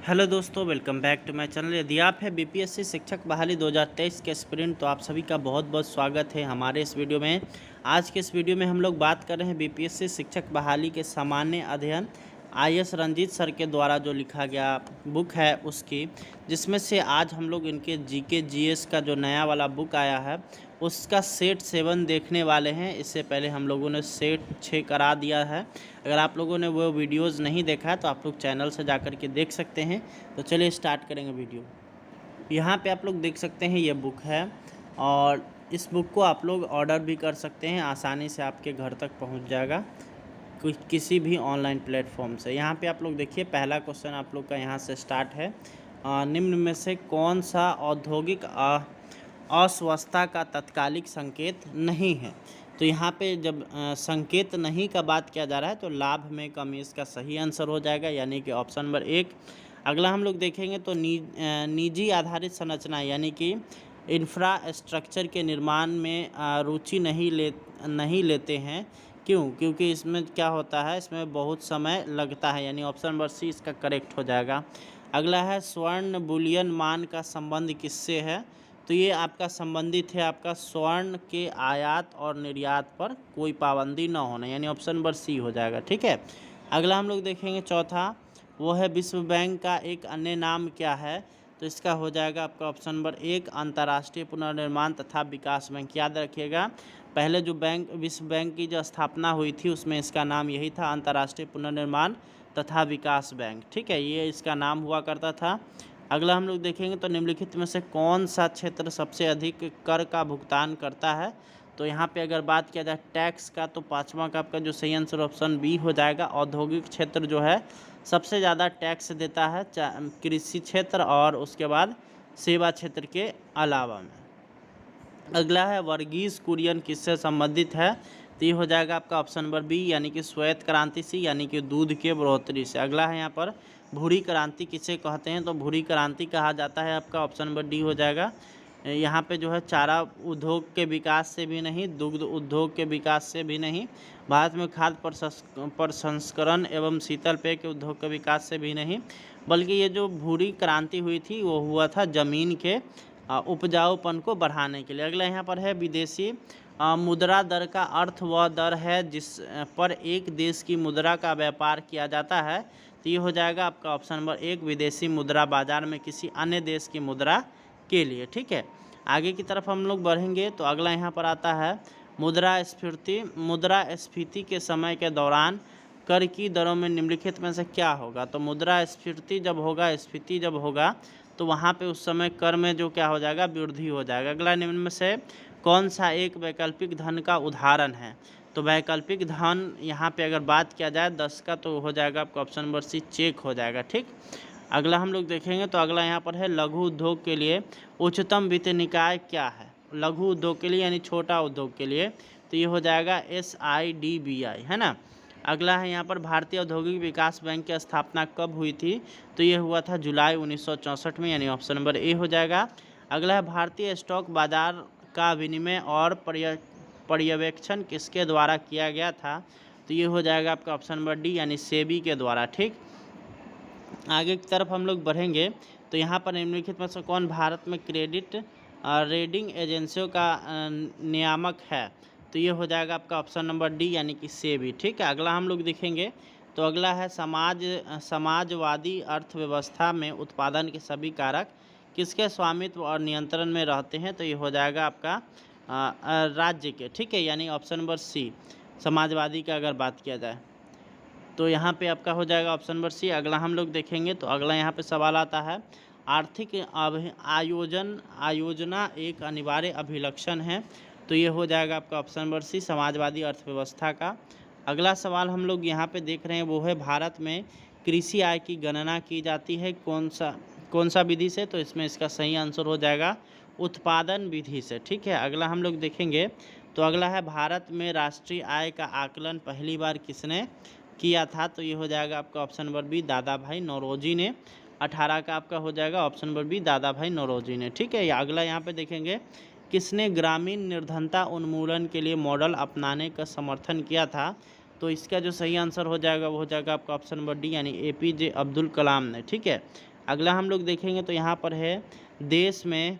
Hello दोस्तों, welcome back to my channel. यदि आप है बीपीएससी शिक्षक बहाली 2023 के एस्पिरेंट तो आप सभी का बहुत बहुत स्वागत है हमारे इस वीडियो में। आज के इस वीडियो में हम लोग बात कर रहे हैं बीपीएससी शिक्षक बहाली के सामान्य अध्ययन आईएएस रंजीत सर के द्वारा जो लिखा गया बुक है उसकी, जिसमें से आज हम लोग इनके जीके जीएस का जो नया वाला बुक आया है उसका सेट 7 देखने वाले हैं। इससे पहले हम लोगों ने सेट 6 करा दिया है। अगर आप लोगों ने वो वीडियोज़ नहीं देखा है तो आप लोग चैनल से जा कर के देख सकते हैं। तो चलिए स्टार्ट करेंगे वीडियो। यहाँ पे आप लोग देख सकते हैं ये बुक है और इस बुक को आप लोग ऑर्डर भी कर सकते हैं, आसानी से आपके घर तक पहुँच जाएगा किसी भी ऑनलाइन प्लेटफॉर्म से। यहाँ पे आप लोग देखिए, पहला क्वेश्चन आप लोग का यहाँ से स्टार्ट है। निम्न में से कौन सा औद्योगिक अस्वस्थता का तत्कालिक संकेत नहीं है? तो यहाँ पे जब संकेत नहीं का बात किया जा रहा है तो लाभ में कमी इसका सही आंसर हो जाएगा, यानी कि ऑप्शन नंबर 1। अगला हम लोग देखेंगे तो निजी आधारित संरचना यानी कि इंफ्रास्ट्रक्चर के निर्माण में रुचि नहीं लेते हैं। क्यों? क्योंकि इसमें क्या होता है, इसमें बहुत समय लगता है, यानी ऑप्शन नंबर सी इसका करेक्ट हो जाएगा। अगला है स्वर्ण बुलियन मान का संबंध किससे है? तो ये आपका संबंधित है आपका स्वर्ण के आयात और निर्यात पर कोई पाबंदी न होना, यानी ऑप्शन नंबर सी हो जाएगा। ठीक है। अगला हम लोग देखेंगे चौथा, वो है विश्व बैंक का एक अन्य नाम क्या है? तो इसका हो जाएगा आपका ऑप्शन नंबर 1 अंतर्राष्ट्रीय पुनर्निर्माण तथा विकास बैंक। याद रखिएगा, पहले जो बैंक विश्व बैंक की जो स्थापना हुई थी उसमें इसका नाम यही था, अंतर्राष्ट्रीय पुनर्निर्माण तथा विकास बैंक। ठीक है, ये इसका नाम हुआ करता था। अगला हम लोग देखेंगे तो निम्नलिखित में से कौन सा क्षेत्र सबसे अधिक कर का भुगतान करता है? तो यहाँ पे अगर बात किया जाए टैक्स का तो पाँचवा का आपका जो सही आंसर ऑप्शन बी हो जाएगा। औद्योगिक क्षेत्र जो है सबसे ज़्यादा टैक्स देता है, कृषि क्षेत्र और उसके बाद सेवा क्षेत्र के अलावा में। अगला है वर्गीज कुरियन किससे संबंधित है? तो ये हो जाएगा आपका ऑप्शन नंबर बी, यानी कि श्वेत क्रांति से, यानी कि दूध के बढ़ोतरी से। अगला है यहाँ पर भूरी क्रांति किसे कहते हैं? तो भूरी क्रांति कहा जाता है आपका ऑप्शन नंबर डी हो जाएगा। यहाँ पे जो है चारा उद्योग के विकास से भी नहीं, दुग्ध उद्योग के विकास से भी नहीं, भारत में खाद्य प्रसंस्करण एवं शीतल पेय के उद्योग के विकास से भी नहीं, बल्कि ये जो भूरी क्रांति हुई थी वो हुआ था ज़मीन के उपजाऊपन को बढ़ाने के लिए। अगला यहाँ पर है विदेशी मुद्रा दर का अर्थ वह दर है जिस पर एक देश की मुद्रा का व्यापार किया जाता है। तो ये हो जाएगा आपका ऑप्शन नंबर 1 विदेशी मुद्रा बाजार में किसी अन्य देश की मुद्रा के लिए। ठीक है, आगे की तरफ हम लोग बढ़ेंगे तो अगला यहाँ पर आता है मुद्रास्फीति के समय के दौरान कर की दरों में निम्नलिखित में से क्या होगा? तो मुद्रास्फीति जब होगा, स्फीति जब होगा तो वहाँ पे उस समय कर में जो क्या हो जाएगा, वृद्धि हो जाएगा। अगला निम्न में से कौन सा एक वैकल्पिक धन का उदाहरण है? तो वैकल्पिक धन यहाँ पे अगर बात किया जाए 10 का तो हो जाएगा आपका ऑप्शन नंबर सी चेक हो जाएगा। ठीक, अगला हम लोग देखेंगे तो अगला यहाँ पर है लघु उद्योग के लिए उच्चतम वित्त निकाय क्या है? लघु उद्योग के लिए यानी छोटा उद्योग के लिए तो ये हो जाएगा SIDBI, है ना। अगला है यहाँ पर भारतीय औद्योगिक विकास बैंक की स्थापना कब हुई थी? तो ये हुआ था जुलाई 1964 में, यानी ऑप्शन नंबर ए हो जाएगा। अगला है भारतीय स्टॉक बाजार का विनिमय और पर्यवेक्षण किसके द्वारा किया गया था? तो ये हो जाएगा आपका ऑप्शन नंबर डी, यानी सेबी के द्वारा। ठीक, आगे की तरफ हम लोग बढ़ेंगे तो यहाँ पर निम्नलिखित में से कौन भारत में क्रेडिट रेटिंग एजेंसियों का नियामक है? तो ये हो जाएगा आपका ऑप्शन नंबर डी, यानी कि सेबी। ठीक है, अगला हम लोग देखेंगे तो अगला है समाजवादी अर्थव्यवस्था में उत्पादन के सभी कारक किसके स्वामित्व और नियंत्रण में रहते हैं? तो ये हो जाएगा आपका राज्य के। ठीक है, यानी ऑप्शन नंबर सी समाजवादी का अगर बात किया जाए तो यहाँ पे आपका हो जाएगा ऑप्शन नंबर सी। अगला हम लोग देखेंगे तो अगला यहाँ पे सवाल आता है आर्थिक आयोजना एक अनिवार्य अभिलक्षण है। तो ये हो जाएगा आपका ऑप्शन नंबर सी समाजवादी अर्थव्यवस्था का। अगला सवाल हम लोग यहाँ पे देख रहे हैं वो है भारत में कृषि आय की गणना की जाती है कौन सा विधि से? तो इसमें इसका सही आंसर हो जाएगा उत्पादन विधि से। ठीक है, अगला हम लोग देखेंगे तो अगला है भारत में राष्ट्रीय आय का आकलन पहली बार किसने किया था? तो ये हो जाएगा आपका ऑप्शन नंबर बी दादा भाई नौरोजी ने। 18 का आपका हो जाएगा ऑप्शन नंबर बी दादा भाई नौरोजी ने। ठीक है, अगला यहाँ पे देखेंगे किसने ग्रामीण निर्धनता उन्मूलन के लिए मॉडल अपनाने का समर्थन किया था? तो इसका जो सही आंसर हो जाएगा वो हो जाएगा आपका ऑप्शन नंबर डी, यानी APJ अब्दुल कलाम ने। ठीक है, अगला हम लोग देखेंगे तो यहाँ पर है देश में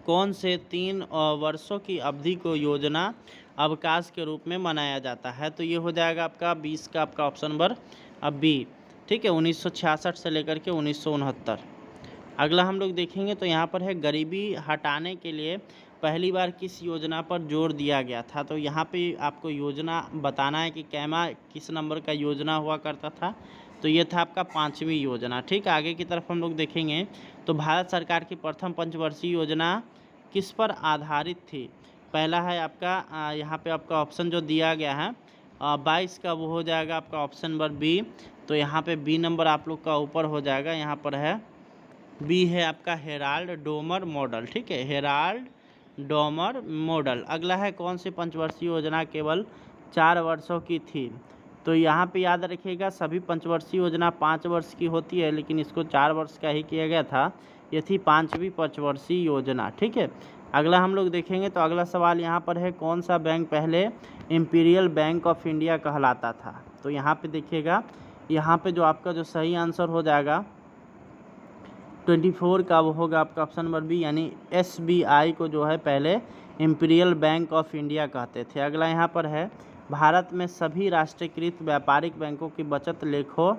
कौन से 3 वर्षों की अवधि को योजना अवकाश के रूप में मनाया जाता है। तो ये हो जाएगा आपका 20 का आपका ऑप्शन नंबर बी। ठीक है, 1966 से लेकर के 1969। अगला हम लोग देखेंगे तो यहाँ पर है गरीबी हटाने के लिए पहली बार किस योजना पर जोर दिया गया था। तो यहाँ पे आपको योजना बताना है कि किस नंबर का योजना हुआ करता था। तो ये था आपका 5वीं योजना। ठीक, आगे की तरफ हम लोग देखेंगे तो भारत सरकार की प्रथम पंचवर्षीय योजना किस पर आधारित थी। पहला है आपका यहाँ पे आपका ऑप्शन जो दिया गया है 22 का, वो हो जाएगा आपका ऑप्शन नंबर बी। तो यहाँ पे बी नंबर आप लोग का ऊपर हो जाएगा, यहाँ पर है बी है आपका हेराल्ड डोमर मॉडल। ठीक है, हेराल्ड डोमर मॉडल। अगला है कौन सी पंचवर्षीय योजना केवल 4 वर्षों की थी। तो यहाँ पे याद रखिएगा सभी पंचवर्षीय योजना 5 वर्ष की होती है, लेकिन इसको 4 वर्ष का ही किया गया था। ये थी 5वीं पंचवर्षीय योजना। ठीक है, अगला हम लोग देखेंगे तो अगला सवाल यहाँ पर है कौन सा बैंक पहले इम्पीरियल बैंक ऑफ इंडिया कहलाता था। तो यहाँ पे देखिएगा, यहाँ पे जो आपका जो सही आंसर हो जाएगा 24 का, वो होगा आपका ऑप्शन नंबर बी, यानी SBI को जो है पहले इम्पीरियल बैंक ऑफ इंडिया कहते थे। अगला यहाँ पर है भारत में सभी राष्ट्रीयकृत व्यापारिक बैंकों की बचत लेखों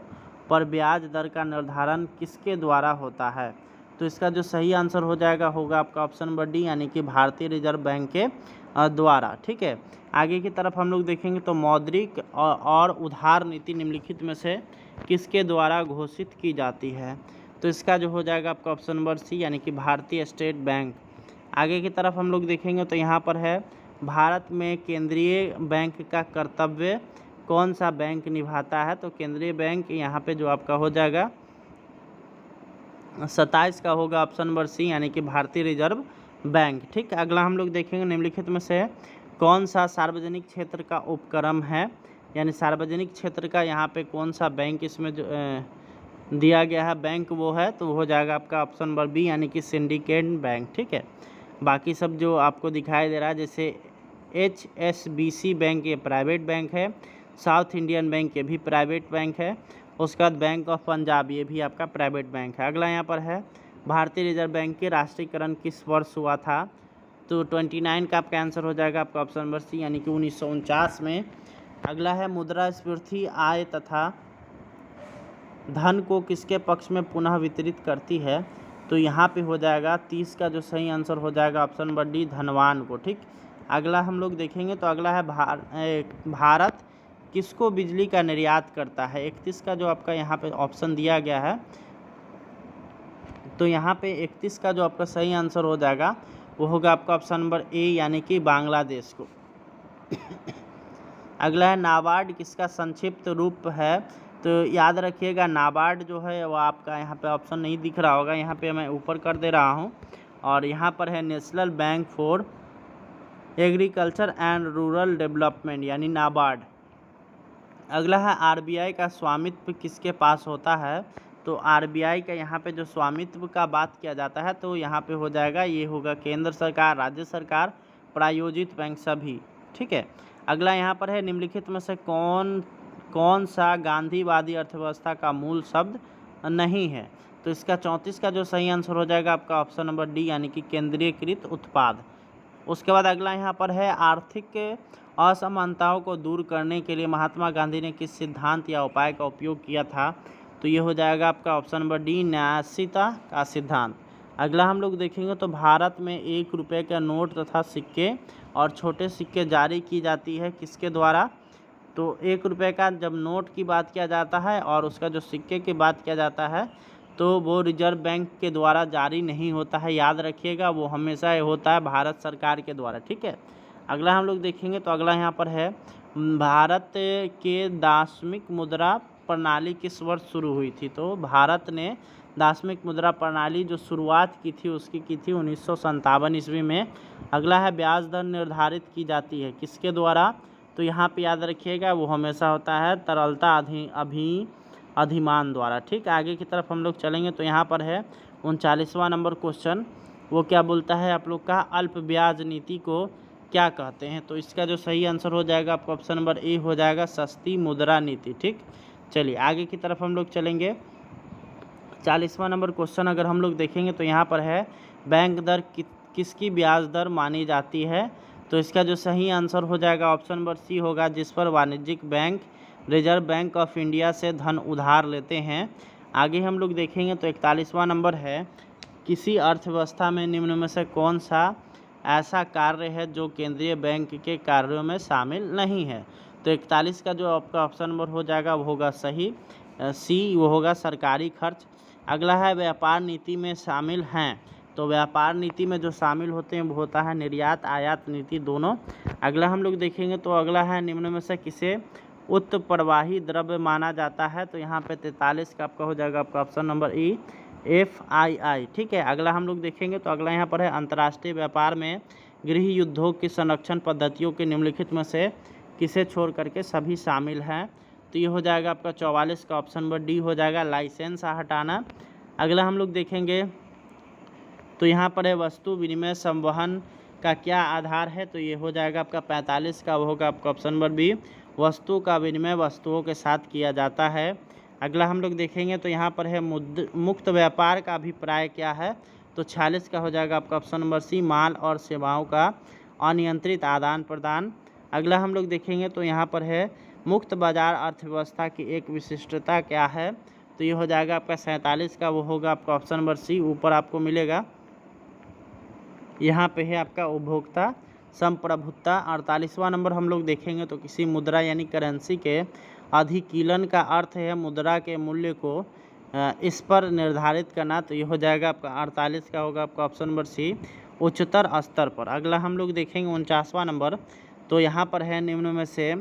पर ब्याज दर का निर्धारण किसके द्वारा होता है। तो इसका जो सही आंसर हो जाएगा होगा आपका ऑप्शन नंबर डी, यानी कि भारतीय रिजर्व बैंक के द्वारा। ठीक है, आगे की तरफ हम लोग देखेंगे तो मौद्रिक और उधार नीति निम्नलिखित में से किसके द्वारा घोषित की जाती है। तो इसका जो हो जाएगा आपका ऑप्शन नंबर सी, यानी कि भारतीय स्टेट बैंक। आगे की तरफ हम लोग देखेंगे तो यहाँ पर है भारत में केंद्रीय बैंक का कर्तव्य कौन सा बैंक निभाता है। तो केंद्रीय बैंक यहाँ पे जो आपका हो जाएगा 27 का होगा ऑप्शन नंबर सी, यानी कि भारतीय रिजर्व बैंक। ठीक, अगला हम लोग देखेंगे निम्नलिखित में से कौन सा सार्वजनिक क्षेत्र का उपक्रम है, यानी सार्वजनिक क्षेत्र का यहाँ पे कौन सा बैंक इसमें जो दिया गया है बैंक वो है। तो हो जाएगा आपका ऑप्शन नंबर बी, यानी कि सिंडिकेट बैंक। ठीक है, बाकी सब जो आपको दिखाई दे रहा है जैसे HSBC बैंक ये प्राइवेट बैंक है, साउथ इंडियन बैंक ये भी प्राइवेट बैंक है, उसके बाद बैंक ऑफ पंजाब ये भी आपका प्राइवेट बैंक है। अगला यहाँ पर है भारतीय रिजर्व बैंक के राष्ट्रीयकरण किस वर्ष हुआ था। तो 29 का आपका आंसर हो जाएगा आपका ऑप्शन नंबर सी, यानी कि 1949 में। अगला है मुद्रास्फीति आय तथा धन को किसके पक्ष में पुनः वितरित करती है। तो यहाँ पे हो जाएगा 30 का जो सही आंसर हो जाएगा ऑप्शन नंबर डी, धनवान को। ठीक, अगला हम लोग देखेंगे तो अगला है भारत किसको बिजली का निर्यात करता है। 31 का जो आपका यहाँ पे ऑप्शन दिया गया है, तो यहाँ पे 31 का जो आपका सही आंसर हो जाएगा वो होगा आपका ऑप्शन नंबर ए, यानी कि बांग्लादेश को। अगला है नाबार्ड किसका संक्षिप्त रूप है। तो याद रखिएगा नाबार्ड जो है वो आपका यहाँ पे ऑप्शन नहीं दिख रहा होगा, यहाँ पे मैं ऊपर कर दे रहा हूँ, और यहाँ पर है national bank for agriculture and rural development, यानी नाबार्ड। अगला है RBI का स्वामित्व किसके पास होता है। तो RBI का यहाँ पे जो स्वामित्व का बात किया जाता है तो यहाँ पे हो जाएगा, ये होगा केंद्र सरकार, राज्य सरकार, प्रायोजित बैंक सभी। ठीक है, अगला यहाँ पर है निम्नलिखित में से कौन सा गांधीवादी अर्थव्यवस्था का मूल शब्द नहीं है। तो इसका 34 का जो सही आंसर हो जाएगा आपका ऑप्शन नंबर डी, यानी कि केंद्रीयकृत उत्पाद। उसके बाद अगला यहाँ पर है आर्थिक असमानताओं को दूर करने के लिए महात्मा गांधी ने किस सिद्धांत या उपाय का उपयोग किया था। तो ये हो जाएगा आपका ऑप्शन नंबर डी, न्यायशीलता का सिद्धांत। अगला हम लोग देखेंगे तो भारत में 1 रुपये का नोट तथा सिक्के और छोटे सिक्के जारी की जाती है किसके द्वारा। तो 1 रुपये का जब नोट की बात किया जाता है और उसका जो सिक्के की बात किया जाता है तो वो रिजर्व बैंक के द्वारा जारी नहीं होता है, याद रखिएगा, वो हमेशा होता है भारत सरकार के द्वारा। ठीक है, अगला हम लोग देखेंगे तो अगला यहाँ पर है भारत के दार्शनिक मुद्रा प्रणाली किस वर्ष शुरू हुई थी। तो भारत ने दार्शनिक मुद्रा प्रणाली जो शुरुआत की थी उसकी की थी 1957 ईस्वी में। अगला है ब्याज दर निर्धारित की जाती है किसके द्वारा। तो यहाँ पे याद रखिएगा वो हमेशा होता है तरलता अधिमान द्वारा। ठीक, आगे की तरफ हम लोग चलेंगे तो यहाँ पर है 39वां नंबर क्वेश्चन, वो क्या बोलता है आप लोग का अल्प ब्याज नीति को क्या कहते हैं। तो इसका जो सही आंसर हो जाएगा आपका ऑप्शन नंबर ए हो जाएगा, सस्ती मुद्रा नीति। ठीक, चलिए आगे की तरफ हम लोग चलेंगे। 40वां नंबर क्वेश्चन अगर हम लोग देखेंगे तो यहाँ पर है बैंक दर किसकी ब्याज दर मानी जाती है। तो इसका जो सही आंसर हो जाएगा ऑप्शन नंबर सी होगा, जिस पर वाणिज्यिक bank reserve bank of India से धन उधार लेते हैं। आगे हम लोग देखेंगे तो 41वां नंबर है, किसी अर्थव्यवस्था में निम्न में से कौन सा ऐसा कार्य है जो केंद्रीय बैंक के कार्यों में शामिल नहीं है। तो 41 का जो आपका ऑप्शन नंबर हो जाएगा वो होगा सही सी, वो होगा सरकारी खर्च। अगला है व्यापार नीति में शामिल हैं। तो व्यापार नीति में जो शामिल होते हैं वो होता है निर्यात आयात नीति दोनों। अगला हम लोग देखेंगे तो अगला है निम्न में से किसे उत्प्रवाही द्रव्य माना जाता है। तो यहाँ पे 43 का आपका हो जाएगा आपका ऑप्शन नंबर ई FII। ठीक है, अगला हम लोग देखेंगे तो अगला यहाँ पर है अंतर्राष्ट्रीय व्यापार में गृह युद्धों की संरक्षण पद्धतियों के निम्नलिखित में से किसे छोड़ करके सभी शामिल हैं। तो ये हो जाएगा आपका 44 का ऑप्शन नंबर डी हो जाएगा लाइसेंस हटाना। अगला हम लोग देखेंगे तो यहाँ पर है वस्तु विनिमय संवहन का क्या आधार है। तो ये हो जाएगा आपका 45 का, वो होगा आपका ऑप्शन नंबर बी, वस्तु का विनिमय वस्तुओं के साथ किया जाता है। अगला हम लोग देखेंगे तो यहाँ पर है मुक्त व्यापार का अभिप्राय क्या है। तो 46 का हो जाएगा आपका ऑप्शन नंबर सी, माल और सेवाओं का अनियंत्रित आदान प्रदान। अगला हम लोग देखेंगे तो यहाँ पर है मुक्त बाजार अर्थव्यवस्था की एक विशिष्टता क्या है। तो ये हो जाएगा आपका 47 का, वो होगा आपका ऑप्शन नंबर सी, ऊपर आपको मिलेगा। यहाँ पे है आपका उपभोक्ता संप्रभुता। 48वां नंबर हम लोग देखेंगे तो किसी मुद्रा यानी करेंसी के अधिकीलन का अर्थ है मुद्रा के मूल्य को इस पर निर्धारित करना। तो ये हो जाएगा आपका 48 का होगा आपका ऑप्शन नंबर सी, उच्चतर स्तर पर। अगला हम लोग देखेंगे 49वां नंबर। तो यहाँ पर है निम्न में से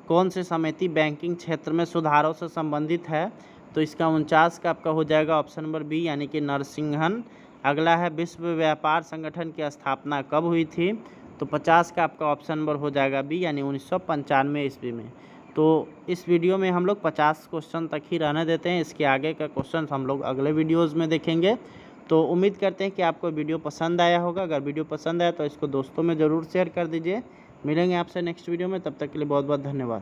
कौन सी समिति बैंकिंग क्षेत्र में सुधारों से संबंधित है। तो इसका 49 का आपका हो जाएगा ऑप्शन नंबर बी यानी कि नरसिंहन। अगला है विश्व व्यापार संगठन की स्थापना कब हुई थी। तो 50 का आपका ऑप्शन नंबर हो जाएगा बी यानी 1995 ईस्वी में। तो इस वीडियो में हम लोग 50 क्वेश्चन तक ही रहने देते हैं, इसके आगे का क्वेश्चन हम लोग अगले वीडियोज़ में देखेंगे। तो उम्मीद करते हैं कि आपको वीडियो पसंद आया होगा। अगर वीडियो पसंद आया तो इसको दोस्तों में ज़रूर शेयर कर दीजिए। मिलेंगे आपसे नेक्स्ट वीडियो में, तब तक के लिए बहुत बहुत धन्यवाद।